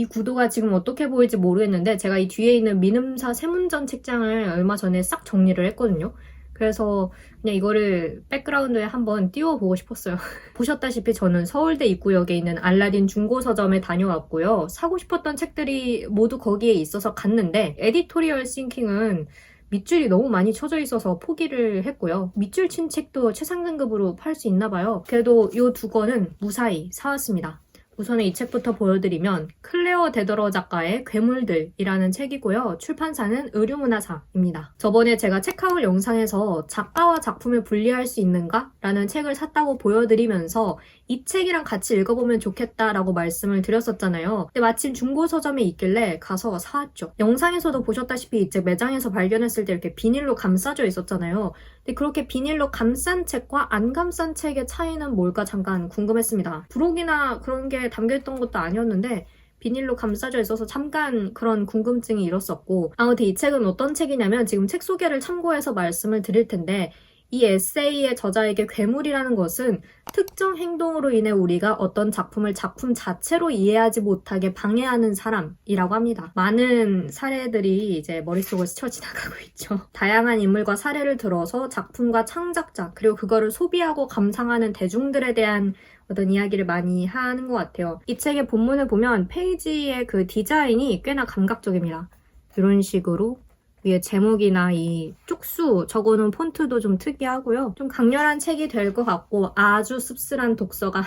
이 구도가 지금 어떻게 보일지 모르겠는데 제가 이 뒤에 있는 민음사 세문전 책장을 얼마 전에 싹 정리를 했거든요. 그래서 그냥 이거를 백그라운드에 한번 띄워보고 싶었어요. 보셨다시피 저는 서울대 입구역에 있는 알라딘 중고서점에 다녀왔고요. 사고 싶었던 책들이 모두 거기에 있어서 갔는데 에디토리얼 싱킹은 밑줄이 너무 많이 쳐져 있어서 포기를 했고요. 밑줄 친 책도 최상등급으로 팔 수 있나 봐요. 그래도 이 두 권은 무사히 사왔습니다. 우선은 이 책부터 보여드리면 클레어 데더러 작가의 괴물들이라는 책이고요. 출판사는 의류문화사입니다. 저번에 제가 책하울 영상에서 작가와 작품을 분리할 수 있는가? 라는 책을 샀다고 보여드리면서 이 책이랑 같이 읽어보면 좋겠다라고 말씀을 드렸었잖아요. 근데 마침 중고서점에 있길래 가서 사왔죠. 영상에서도 보셨다시피 이 책 매장에서 발견했을 때 이렇게 비닐로 감싸져 있었잖아요. 근데 그렇게 비닐로 감싼 책과 안 감싼 책의 차이는 뭘까 잠깐 궁금했습니다. 부록이나 그런 게 담겨있던 것도 아니었는데 비닐로 감싸져 있어서 잠깐 그런 궁금증이 일었었고, 아무튼 이 책은 어떤 책이냐면 지금 책 소개를 참고해서 말씀을 드릴 텐데, 이 에세이의 저자에게 괴물이라는 것은 특정 행동으로 인해 우리가 어떤 작품을 작품 자체로 이해하지 못하게 방해하는 사람이라고 합니다. 많은 사례들이 이제 머릿속을 스쳐 지나가고 있죠. 다양한 인물과 사례를 들어서 작품과 창작자, 그리고 그거를 소비하고 감상하는 대중들에 대한 어떤 이야기를 많이 하는 것 같아요. 이 책의 본문을 보면 페이지의 그 디자인이 꽤나 감각적입니다. 이런 식으로 위에 제목이나 이 쪽수 적어놓은 폰트도 좀 특이하고요. 좀 강렬한 책이 될 것 같고 아주 씁쓸한 독서가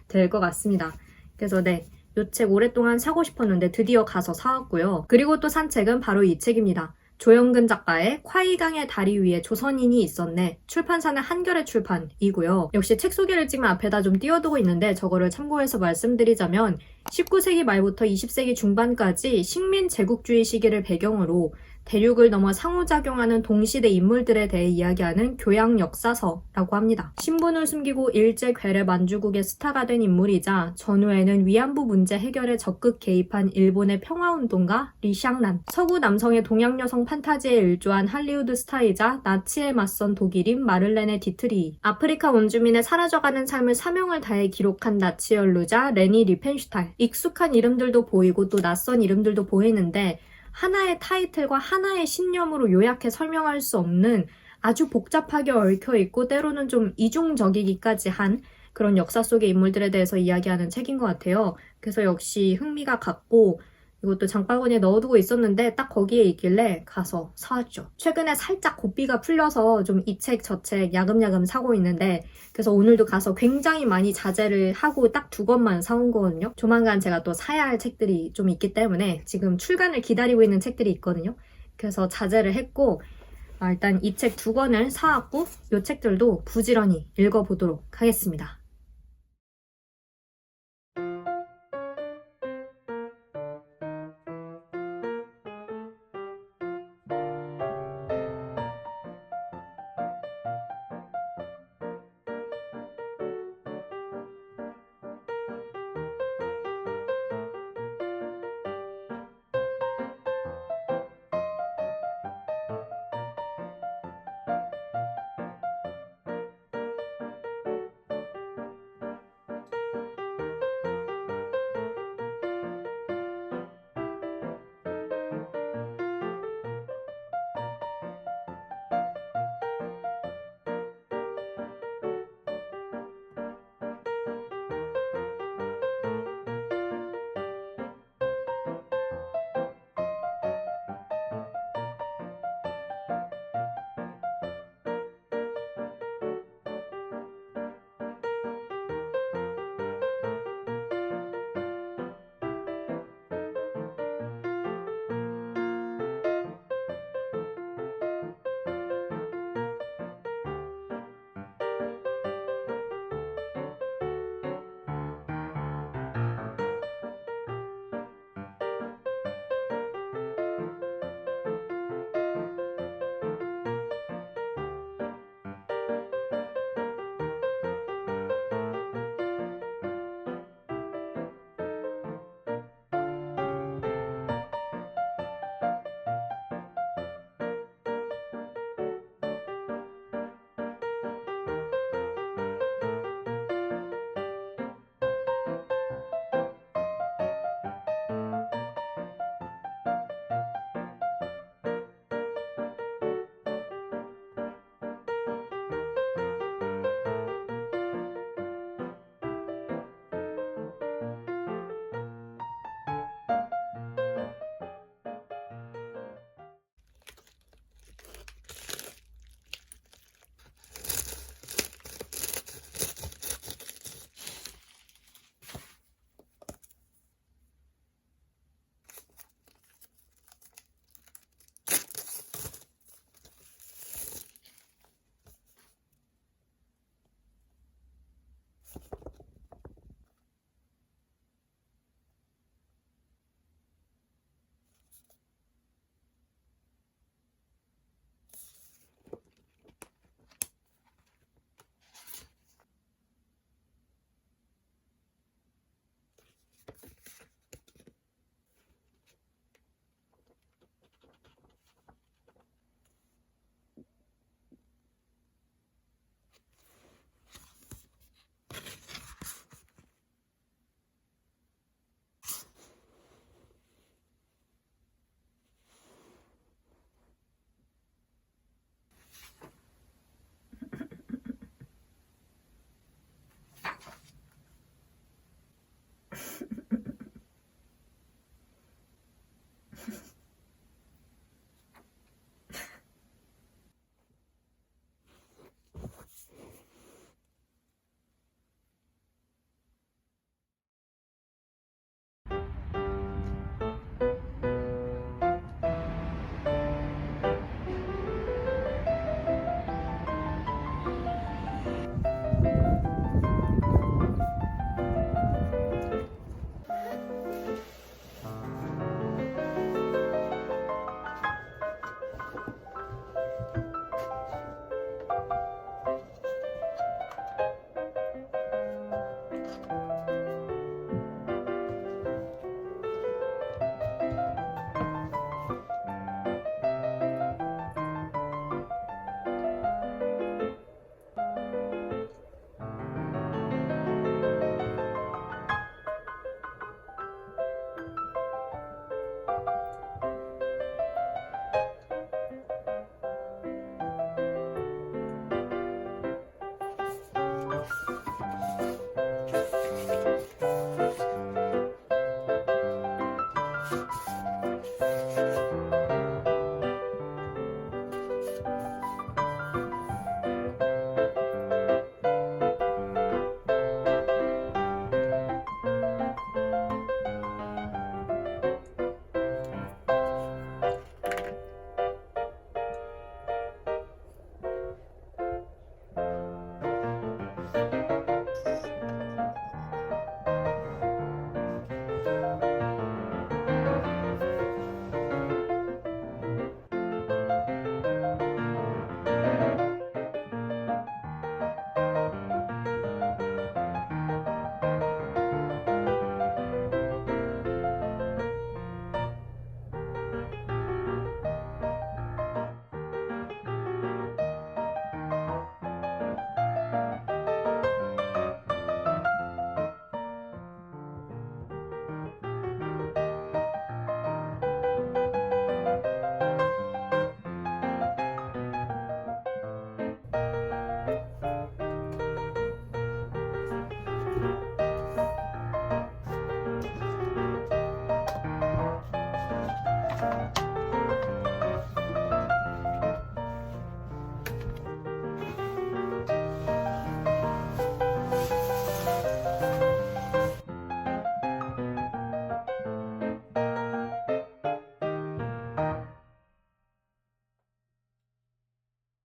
될 것 같습니다. 그래서 네, 이 책 오랫동안 사고 싶었는데 드디어 가서 사왔고요. 그리고 또 산 책은 바로 이 책입니다. 조영근 작가의 콰이강의 다리 위에 조선인이 있었네. 출판사는 한겨레 출판이고요. 역시 책 소개를 찍으면 앞에다 좀 띄워두고 있는데 저거를 참고해서 말씀드리자면 19세기 말부터 20세기 중반까지 식민 제국주의 시기를 배경으로 대륙을 넘어 상호작용하는 동시대 인물들에 대해 이야기하는 교양 역사서라고 합니다. 신분을 숨기고 일제 괴뢰 만주국의 스타가 된 인물이자 전후에는 위안부 문제 해결에 적극 개입한 일본의 평화운동가 리샹난, 서구 남성의 동양 여성 판타지에 일조한 할리우드 스타이자 나치에 맞선 독일인 마를레네 디트리, 아프리카 원주민의 사라져가는 삶을 사명을 다해 기록한 나치 연루자 레니 리펜슈탈, 익숙한 이름들도 보이고 또 낯선 이름들도 보이는데 하나의 타이틀과 하나의 신념으로 요약해 설명할 수 없는 아주 복잡하게 얽혀있고 때로는 좀 이중적이기까지 한 그런 역사 속의 인물들에 대해서 이야기하는 책인 것 같아요. 그래서 역시 흥미가 갔고 이것도 장바구니에 넣어두고 있었는데 딱 거기에 있길래 가서 사왔죠. 최근에 살짝 고삐가 풀려서 좀 이 책 저 책 야금야금 사고 있는데 그래서 오늘도 가서 굉장히 많이 자제를 하고 딱 2권만 사온 거거든요. 조만간 제가 또 사야 할 책들이 좀 있기 때문에 지금 출간을 기다리고 있는 책들이 있거든요. 그래서 자제를 했고 일단 이 책 2권을 사왔고 이 책들도 부지런히 읽어보도록 하겠습니다.